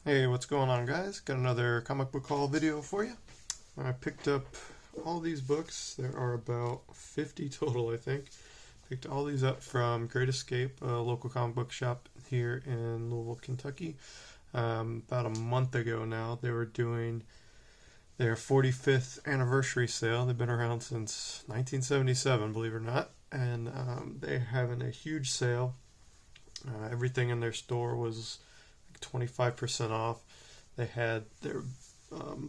Hey, what's going on, guys? Got another comic book haul video for you. I picked up all these books. There are about 50 total, I think. Picked all these up from Great Escape, a local comic book shop here in Louisville, Kentucky. About a month ago now, they were doing their 45th anniversary sale. They've been around since 1977, believe it or not. And they're having a huge sale. Everything in their store was 25% off. They had their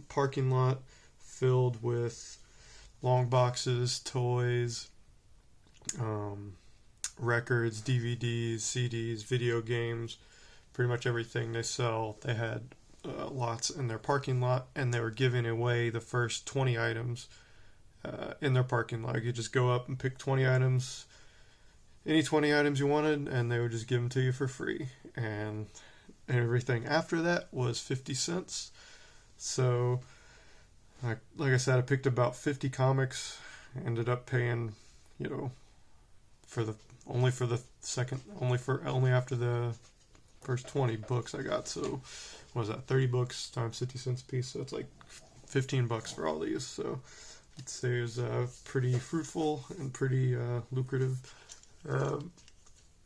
parking lot filled with long boxes, toys, records, DVDs, CDs, video games, pretty much everything they sell. They had lots in their parking lot, and they were giving away the first 20 items in their parking lot. You just go up and pick 20 items, any 20 items you wanted, and they would just give them to you for free. And everything after that was 50 cents. So, like I said, I picked about 50 comics. Ended up paying, only after the first 20 books I got. So, what was that? 30 books times 50 cents a piece. So it's like $15 for all these. So, I'd say it was pretty fruitful and pretty lucrative. I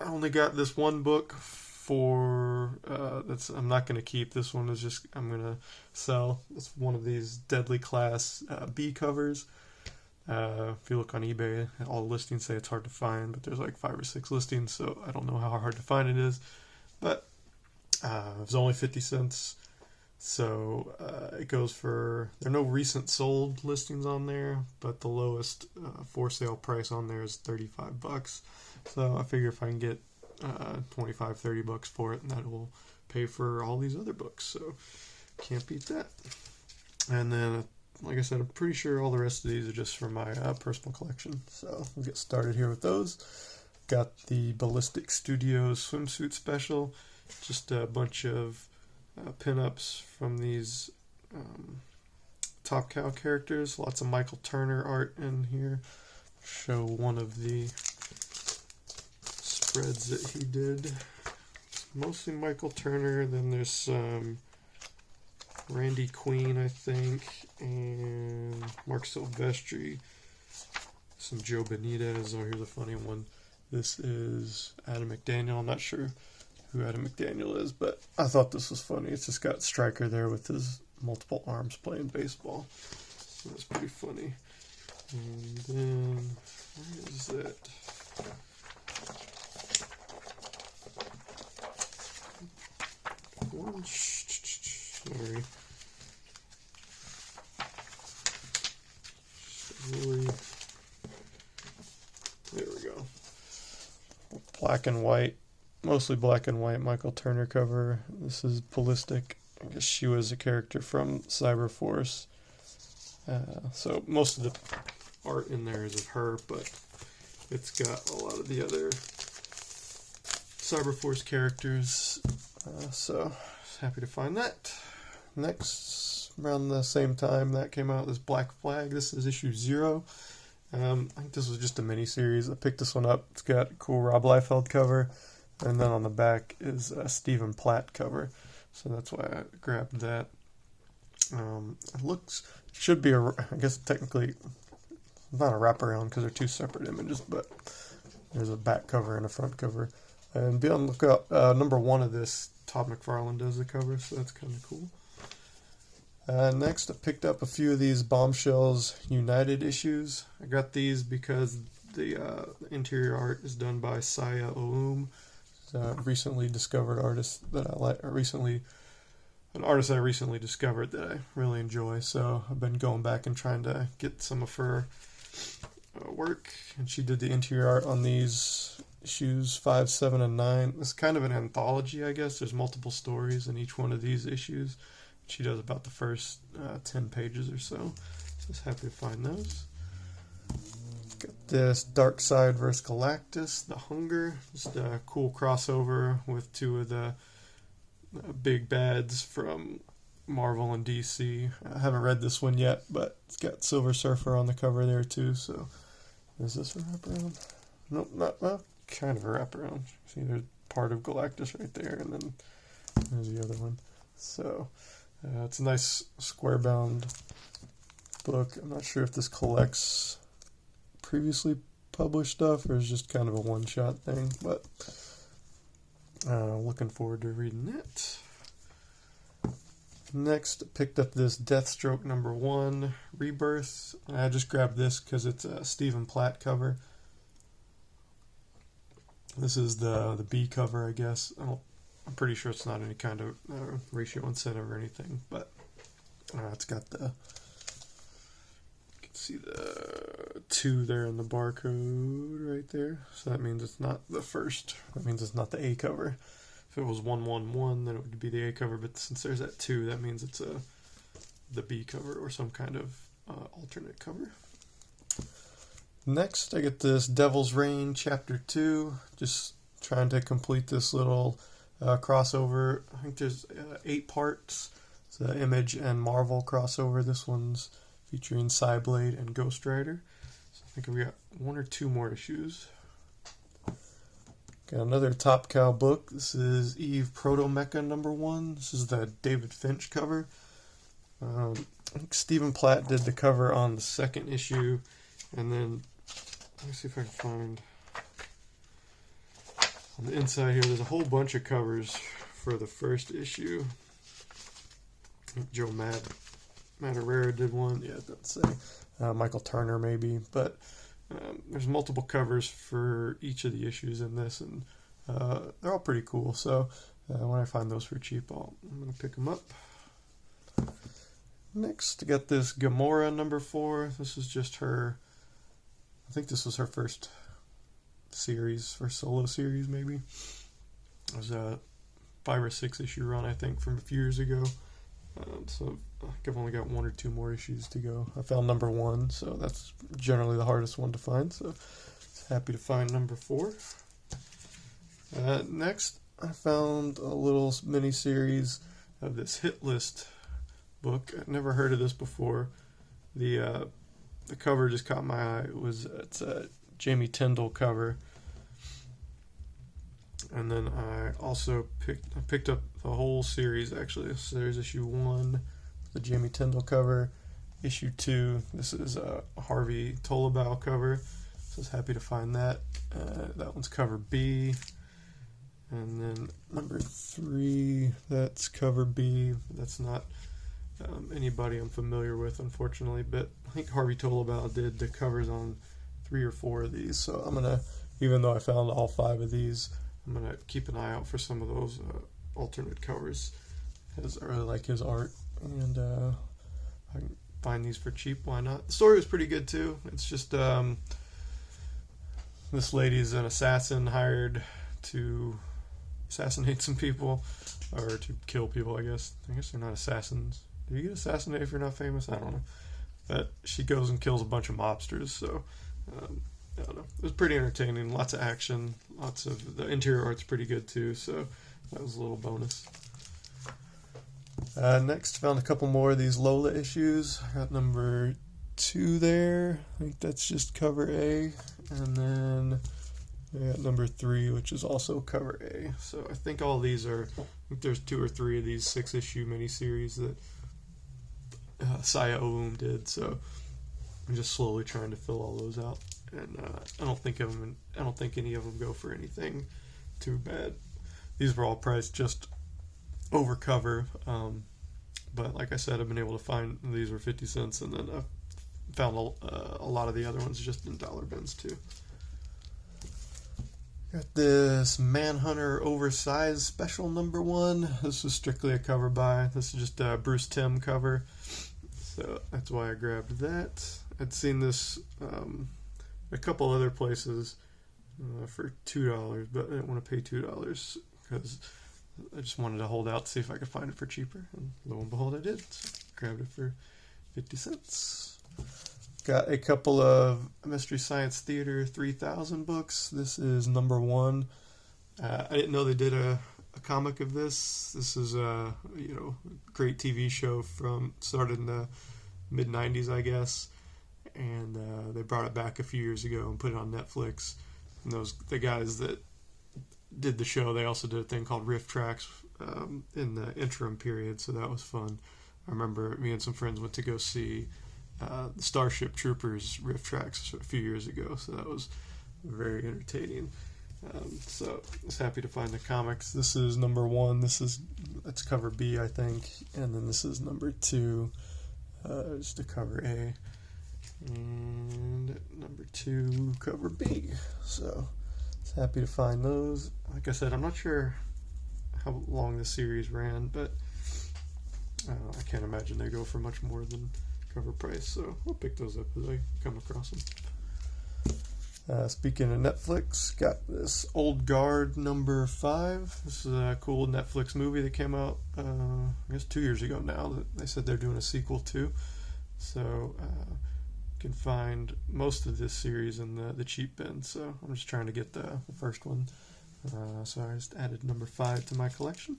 only got this one book for I'm not going to keep. This one is just I'm going to sell. It's one of these Deadly Class B covers. If you look on eBay, all the listings say it's hard to find, but there's like 5 or 6 listings, so I don't know how hard to find it is. But it was only 50 cents. So it goes for, there are no recent sold listings on there, but the lowest for sale price on there is $35. So I figure if I can get $25-30 for it, and that will pay for all these other books, so can't beat that. And then, like I said, I'm pretty sure all the rest of these are just for my personal collection. So we'll get started here with those. Got the Ballistic Studios swimsuit special, just a bunch of pinups from these Top Cow characters. Lots of Michael Turner art in here. Show one of the spreads that he did. It's mostly Michael Turner. Then there's some Randy Queen, I think, and Mark Silvestri. Some Joe Benitez. Oh, here's a funny one. This is Adam McDaniel. I'm not sure who Adam McDaniel is, but I thought this was funny. It's just got Stryker there with his multiple arms playing baseball. So that's pretty funny. And then, where is that? Sorry. Really, there we go. Black and white, mostly black and white Michael Turner cover. This is Ballistic. I guess she was a character from Cyberforce. So most of the art in there is of her, but it's got a lot of the other Cyberforce characters. So happy to find that. Next, around the same time that came out, this Black Flag. This is issue 0. I think this was just a mini-series. I picked this one up. It's got a cool Rob Liefeld cover, and then on the back is a Stephen Platt cover. So that's why I grabbed that. It should be I guess technically not a wraparound because they're two separate images, but there's a back cover and a front cover. And be on the lookout. Number 1 of this, Todd McFarlane does the cover, so that's kind of cool. Next, I picked up a few of these Bombshells United issues. I got these because the interior art is done by Saya Oum, a recently discovered artist that I like, an artist I recently discovered that I really enjoy. So I've been going back and trying to get some of her work, and she did the interior art on these issues 5, 7, and 9. It's kind of an anthology, I guess. There's multiple stories in each one of these issues. She does about the first 10 pages or so. Just happy to find those. Got this Darkseid vs. Galactus, The Hunger. Just a cool crossover with 2 of the big bads from Marvel and DC. I haven't read this one yet, but it's got Silver Surfer on the cover there too. So, is this a wraparound? Nope, not well. Kind of a wraparound. See, there's part of Galactus right there, and then there's the other one. So it's a nice square-bound book. I'm not sure if this collects previously published stuff or is just kind of a one-shot thing, but looking forward to reading it. Next, picked up this Deathstroke #1 Rebirth. I just grabbed this because it's a Stephen Platt cover. This is the B cover, I guess. I'm pretty sure it's not any kind of ratio incentive or anything, but it's got the, you can see the 2 there in the barcode right there. So that means it's not the first. That means it's not the A cover. If it was 111, then it would be the A cover, but since there's that 2, that means it's the B cover or some kind of alternate cover. Next, I get this Devil's Reign Chapter 2, just trying to complete this little crossover. I think there's 8 parts. It's the Image and Marvel crossover. This one's featuring Cyblade and Ghost Rider. So I think we got 1 or 2 more issues. Got another Top Cow book. This is Eve Proto Mecha #1. This is the David Finch cover. I think Stephen Platt did the cover on the 2nd issue, and then let me see if I can find on the inside here. There's a whole bunch of covers for the 1st issue. I think Joe Madureira did one. Yeah, it doesn't say. Michael Turner maybe, but there's multiple covers for each of the issues in this, and they're all pretty cool. So when I find those for cheap, I'm going to pick them up. Next, I got this Gamora #4. This is just her, I think this was her first solo series maybe. It was a 5 or 6 issue run, I think, from a few years ago. So I think I've only got 1 or 2 more issues to go. I found #1, so that's generally the hardest one to find. So happy to find #4. Next, I found a little mini series of this Hit List book. I'd never heard of this before. The cover just caught my eye. It's a Jamie Tyndall cover. And then I also picked up the whole series, actually. So there's issue 1, the Jamie Tyndall cover. Issue 2, this is a Harvey Tolabau cover. So I was happy to find that. That one's cover B. And then #3, that's cover B. That's not anybody I'm familiar with, unfortunately. But I think Harvey Tolabau did the covers on 3 or 4 of these. So I'm going to, even though I found all 5 of these, I'm going to keep an eye out for some of those alternate covers. I really like his art, and I can find these for cheap. Why not? The story was pretty good, too. It's just this lady's an assassin hired to assassinate some people, or to kill people, I guess. I guess they're not assassins. Do you get assassinated if you're not famous? I don't know. But she goes and kills a bunch of mobsters, so I don't know. It was pretty entertaining. Lots of action. Lots of the interior art's pretty good too. So that was a little bonus. Next, found a couple more of these Lola issues. I got #2 there. I think that's just cover A, and then I got #3, which is also cover A. So I think all these are. I think there's 2 or 3 of these 6-issue miniseries that Saya Oum did. So I'm just slowly trying to fill all those out. And I don't think any of them go for anything too bad. These were all priced just over cover, but like I said, I've been able to find these were 50 cents, and then I found a lot of the other ones just in dollar bins too. Got this Manhunter Oversized Special #1. This is strictly a cover buy. This is just a Bruce Timm cover, so that's why I grabbed that. I'd seen this a couple other places for $2, but I didn't want to pay $2 because I just wanted to hold out to see if I could find it for cheaper, and lo and behold I did. So grabbed it for 50 cents. Got a couple of Mystery Science Theater 3000 books. This is #1. I didn't know they did a comic of this. This is a great TV show started in the mid-90s, I guess. And they brought it back a few years ago and put it on Netflix. And the guys that did the show, they also did a thing called Riff Tracks in the interim period, so that was fun. I remember me and some friends went to go see the Starship Troopers riff tracks a few years ago, so that was very entertaining. So I was happy to find the comics. This is number 1. That's cover B, I think, and then this is number 2. Just the cover A, and number 2 cover B. So I was happy to find those. Like I said, I'm not sure how long this series ran, but I can't imagine they go for much more than cover price, so I'll pick those up as I come across them. Speaking of Netflix, got this Old Guard number 5. This is a cool Netflix movie that came out, I guess 2 years ago now, that they said they're doing a sequel to. So you can find most of this series in the cheap bin, so I'm just trying to get the first one. So I just added number 5 to my collection.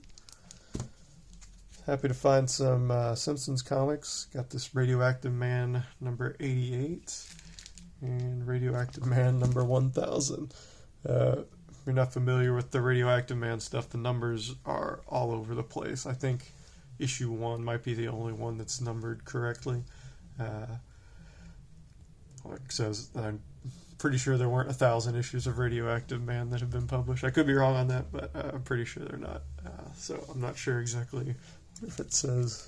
Happy to find some Simpsons comics. Got this Radioactive Man number 88 and Radioactive Man number 1000. If you're not familiar with the Radioactive Man stuff, the numbers are all over the place. I think issue 1 might be the only one that's numbered correctly. Like it says, I'm pretty sure there weren't 1,000 issues of Radioactive Man that have been published. I could be wrong on that, but I'm pretty sure they're not. So I'm not sure exactly if it says.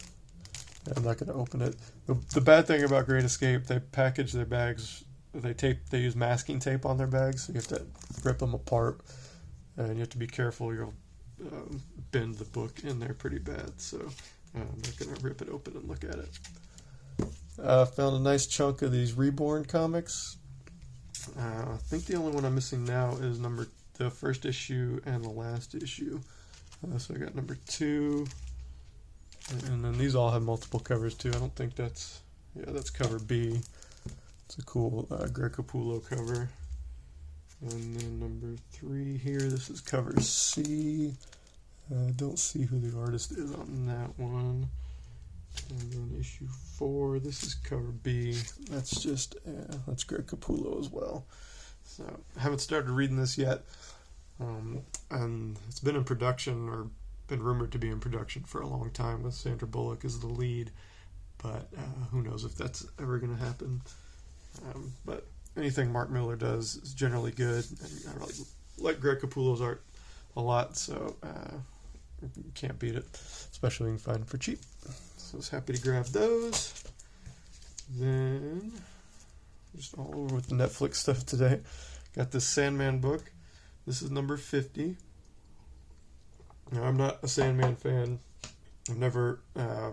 I'm not going to open it. The bad thing about Great Escape, they package their bags. They use masking tape on their bags, so you have to rip them apart, and you have to be careful. You'll bend the book in there pretty bad. So I'm not going to rip it open and look at it. Found a nice chunk of these Reborn comics. I think the only one I'm missing now is the first issue and the last issue. So I got number 2, and then these all have multiple covers too. I don't think that's cover B. It's a cool Greg Capullo cover. And then number 3 here, this is cover C. Don't see who the artist is on that one. And then issue 4, this is cover B. That's Greg Capullo as well. So I haven't started reading this yet. And it's been in production, or been rumored to be in production for a long time, with Sandra Bullock as the lead. But who knows if that's ever going to happen. But anything Mark Miller does is generally good. And I really like Greg Capullo's art a lot, so you can't beat it, especially when you can find them for cheap. So I was happy to grab those. Then, just all over with the Netflix stuff today. Got this Sandman book. This is number 50. Now, I'm not a Sandman fan. I've never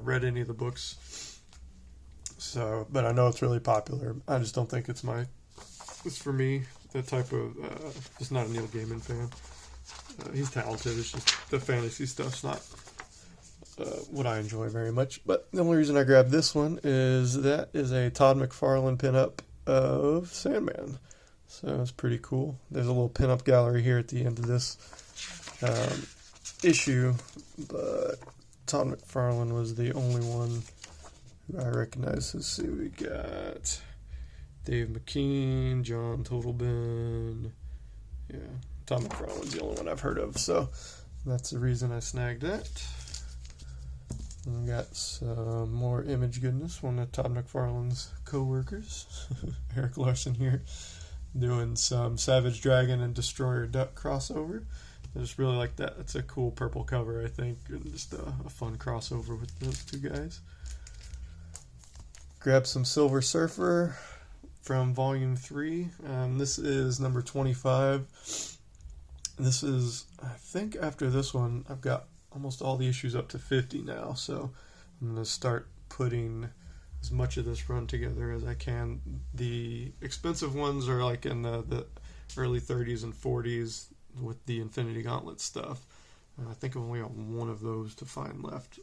read any of the books. So, but I know it's really popular. I just don't think it's for me. That type of, just not a Neil Gaiman fan. He's talented. It's just the fantasy stuff's not what I enjoy very much. But the only reason I grabbed this one is that is a Todd McFarlane pinup of Sandman. So it's pretty cool. There's a little pinup gallery here at the end of this issue, but Todd McFarlane was the only one who I recognize. Let's see, we got Dave McKean, John Totalben. Yeah, Todd McFarlane's the only one I've heard of, so that's the reason I snagged that. And we got some more Image goodness. One of Todd McFarlane's co-workers, Eric Larson here, doing some Savage Dragon and Destroyer Duck crossover. I just really like that. It's a cool purple cover, I think, and just a fun crossover with those two guys. Grab some Silver Surfer from Volume 3. This is number 25. This is, I think after this one, I've got almost all the issues up to 50 now, so I'm going to start putting as much of this run together as I can. The expensive ones are like in the early 30s and 40s with the Infinity Gauntlet stuff. I think I've only got one of those to find left,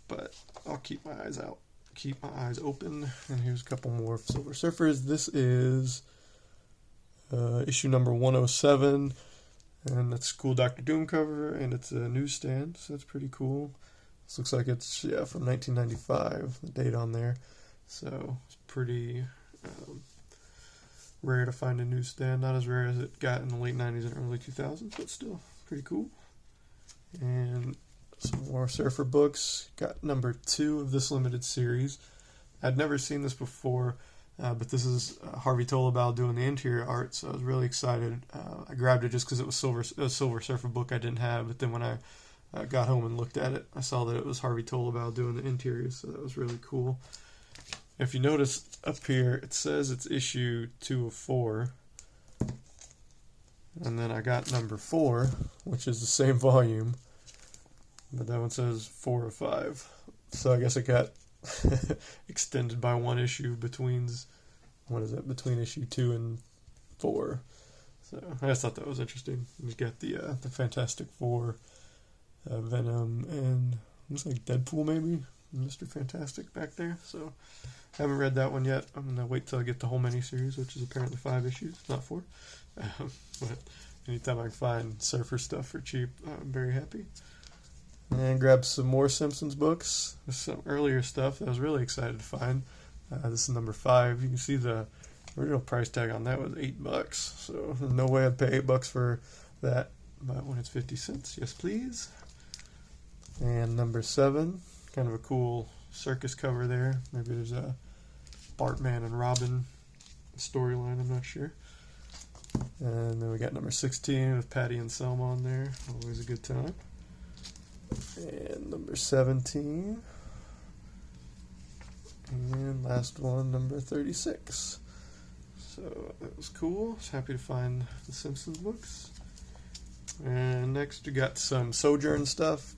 but I'll keep my eyes out. Keep my eyes open. And here's a couple more Silver Surfers. This is issue number 107, and that's a cool Doctor Doom cover, and it's a newsstand, so that's pretty cool. This looks like it's from 1995, the date on there, so it's pretty rare to find a newsstand. Not as rare as it got in the late 90s and early 2000s, but still pretty cool. more Surfer books. Got number 2 of this limited series. I'd never seen this before, but this is Harvey Tolabal doing the interior art, so I was really excited. I grabbed it just because it was a Silver Surfer book I didn't have, but then when I got home and looked at it, I saw that it was Harvey Tolabal doing the interiors, so that was really cool. If you notice up here, it says it's issue 2 of 4. And then I got number 4, which is the same volume, but that one says 4 of 5. So I guess it got extended by 1 issue between issue 2 and 4. So I just thought that was interesting. You got the Fantastic Four, Venom, and looks like Deadpool maybe, Mr. Fantastic back there. So I haven't read that one yet. I'm gonna wait till I get the whole miniseries, which is apparently 5 issues, not 4. But anytime I can find Surfer stuff for cheap, I'm very happy. And grab some more Simpsons books. There's some earlier stuff that I was really excited to find. This is number 5. You can see the original price tag on that was $8, so there's no way I'd pay $8 for that. But when it's 50 cents, yes please. And number 7, kind of a cool circus cover there. Maybe there's a Bartman and Robin storyline, I'm not sure. And then we got number 16 with Patty and Selma on there. Always a good time. And number 17. And last one, number 36. So that was cool. I was happy to find the Simpsons books. And next we got some Sojourn stuff.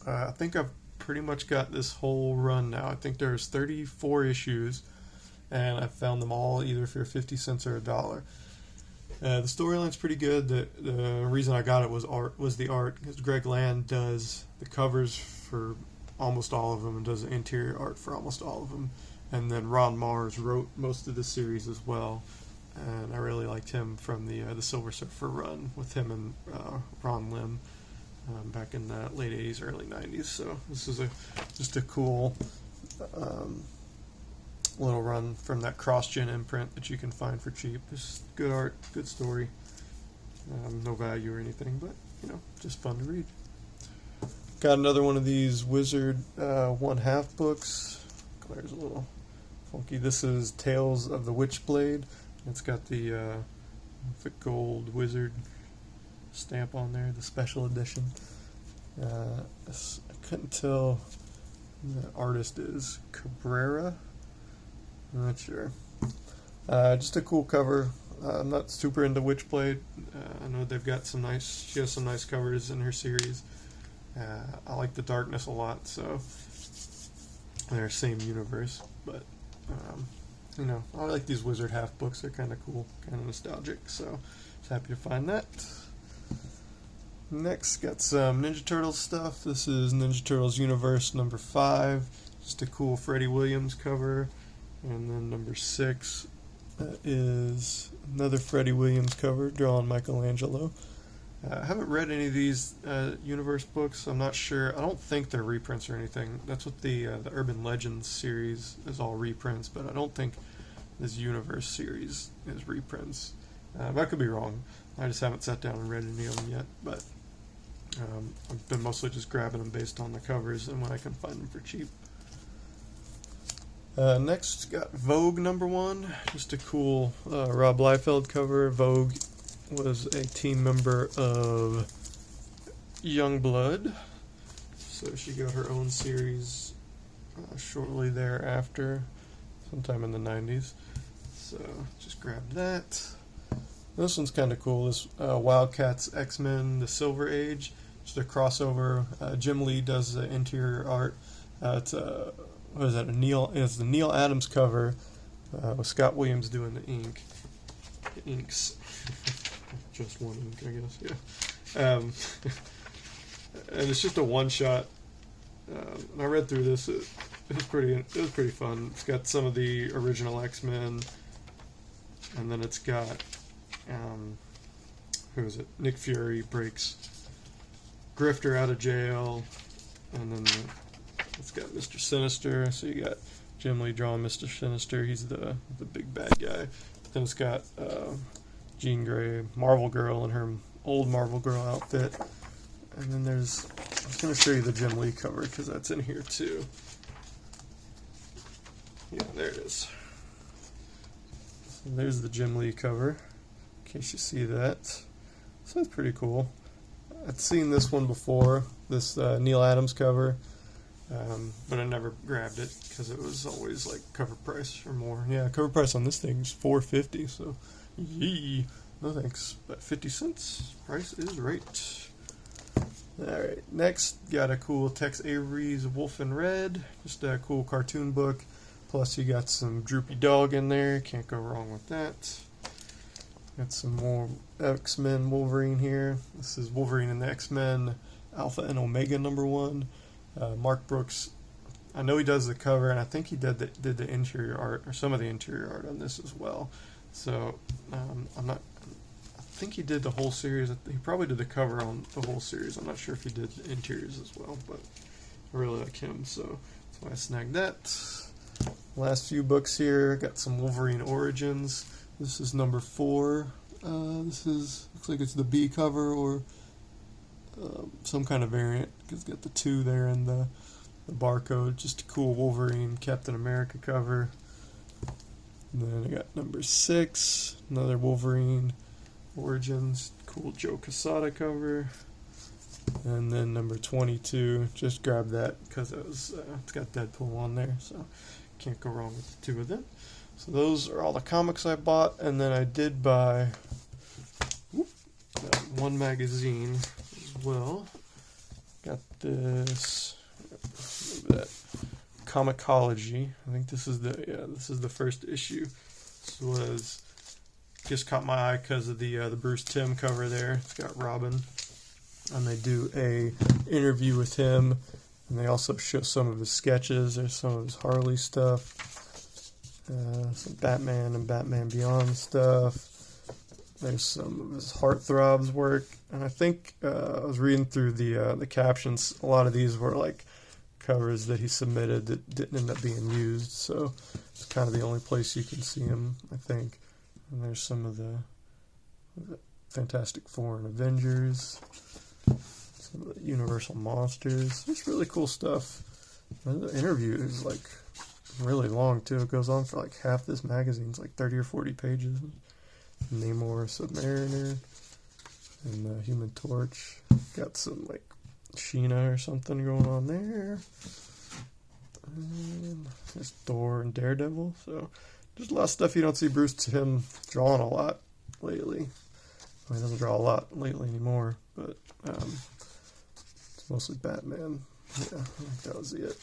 I think I've pretty much got this whole run now. I think there's 34 issues, and I found them all either for 50 cents or $1. The storyline's pretty good. The reason I got it was the art, because Greg Land does the covers for almost all of them and does the interior art for almost all of them. And then Ron Mars wrote most of the series as well, and I really liked him from the Silver Surfer run with him and Ron Lim back in the late 80s, early 90s. So this is just a cool little run from that cross-gen imprint that you can find for cheap. Just good art, good story. No value or anything, but just fun to read. Got another one of these Wizard 1/2 books. Claire's a little funky. This is Tales of the Witchblade. It's got the gold wizard stamp on there, the special edition. I couldn't tell who the artist is. Cabrera? I'm not sure. Just a cool cover. I'm not super into Witchblade. I know they've got she has some nice covers in her series. I like the darkness a lot, so they're same universe, but I like these Wizard half books. They're kind of cool, kind of nostalgic, so I was happy to find that. Next, got some Ninja Turtles stuff. This is Ninja Turtles Universe number 5. Just a cool Freddie Williams cover. And then number 6 is another Freddie Williams cover, drawn Michelangelo. I haven't read any of these Universe books. I'm not sure. I don't think they're reprints or anything. That's what the Urban Legends series is, all reprints, but I don't think this Universe series is reprints. I could be wrong. I just haven't sat down and read any of them yet, but I've been mostly just grabbing them based on the covers and when I can find them for cheap. Next, got Vogue number 1. Just a cool Rob Liefeld cover. Vogue was a team member of Youngblood, so she got her own series shortly thereafter, sometime in the 90s. So just grabbed that. This one's kind of cool. This Wildcats X-Men: The Silver Age. Just a crossover. Jim Lee does the interior art. It's what is that? It's the Neil Adams cover with Scott Williams doing the inks. Just one ink, I guess. Yeah. And it's just a one-shot. And I read through this. It was pretty fun. It's got some of the original X-Men, and then it's got who is it? Nick Fury breaks Grifter out of jail, and then it's got Mr. Sinister. So you got Jim Lee drawing Mr. Sinister. He's the big bad guy. But then it's got Jean Grey, Marvel Girl, in her old Marvel Girl outfit. And then there's I'm going to show you the Jim Lee cover because that's in here too. Yeah, there it is. So there's the Jim Lee cover, in case you see that. So that's pretty cool. I'd seen this one before, this Neil Adams cover, but I never grabbed it because it was always like cover price or more. Yeah, cover price on this thing is $4.50, so yee. No thanks, but 50 cents. Price is right. Alright, next got a cool Tex Avery's Wolf in Red. Just a cool cartoon book. Plus you got some Droopy Dog in there. Can't go wrong with that. Got some more X-Men Wolverine here. This is Wolverine and the X-Men Alpha and Omega #1. Mark Brooks, I know he does the cover, and I think he did the interior art, or some of the interior art on this as well. So I think he did the whole series. He probably did the cover on the whole series. I'm not sure if he did the interiors as well, but I really like him, so that's why I snagged that. Last few books here, got some Wolverine Origins. This is #4. This looks like it's the B cover or some kind of variant. It's got the 2 there and the barcode. Just a cool Wolverine Captain America cover. And then I got #6, another Wolverine Origins, cool Joe Quesada cover. And then #22, just grabbed that because it's got Deadpool on there, so can't go wrong with the 2 of them. So those are all the comics I bought, and then I did buy that one magazine as well. Got this, that Comicology. I think this is the first issue. This was just caught my eye because of the Bruce Timm cover there. It's got Robin, and they do a interview with him, and they also show some of his sketches. There's some of his Harley stuff, some Batman and Batman Beyond stuff. There's some of his Heartthrobs work, and I think I was reading through the captions. A lot of these were like covers that he submitted that didn't end up being used, so it's kind of the only place you can see him, I think. And there's some of the Fantastic Four and Avengers, some of the Universal Monsters. It's really cool stuff. And the interview is like really long too. It goes on for like half this magazine. It's like 30 or 40 pages. Namor, Submariner, and the Human Torch. Got some like Sheena or something going on there. And there's Thor and Daredevil. So there's a lot of stuff you don't see Bruce Timm drawing a lot lately. I mean, he doesn't draw a lot lately anymore, but it's mostly Batman. Yeah, I think that was it.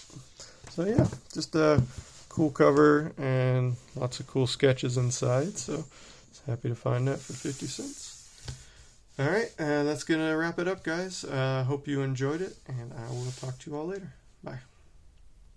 So yeah, just a cool cover and lots of cool sketches inside. So happy to find that for 50 cents. Alright, that's going to wrap it up, guys. Hope you enjoyed it, and I will talk to you all later. Bye.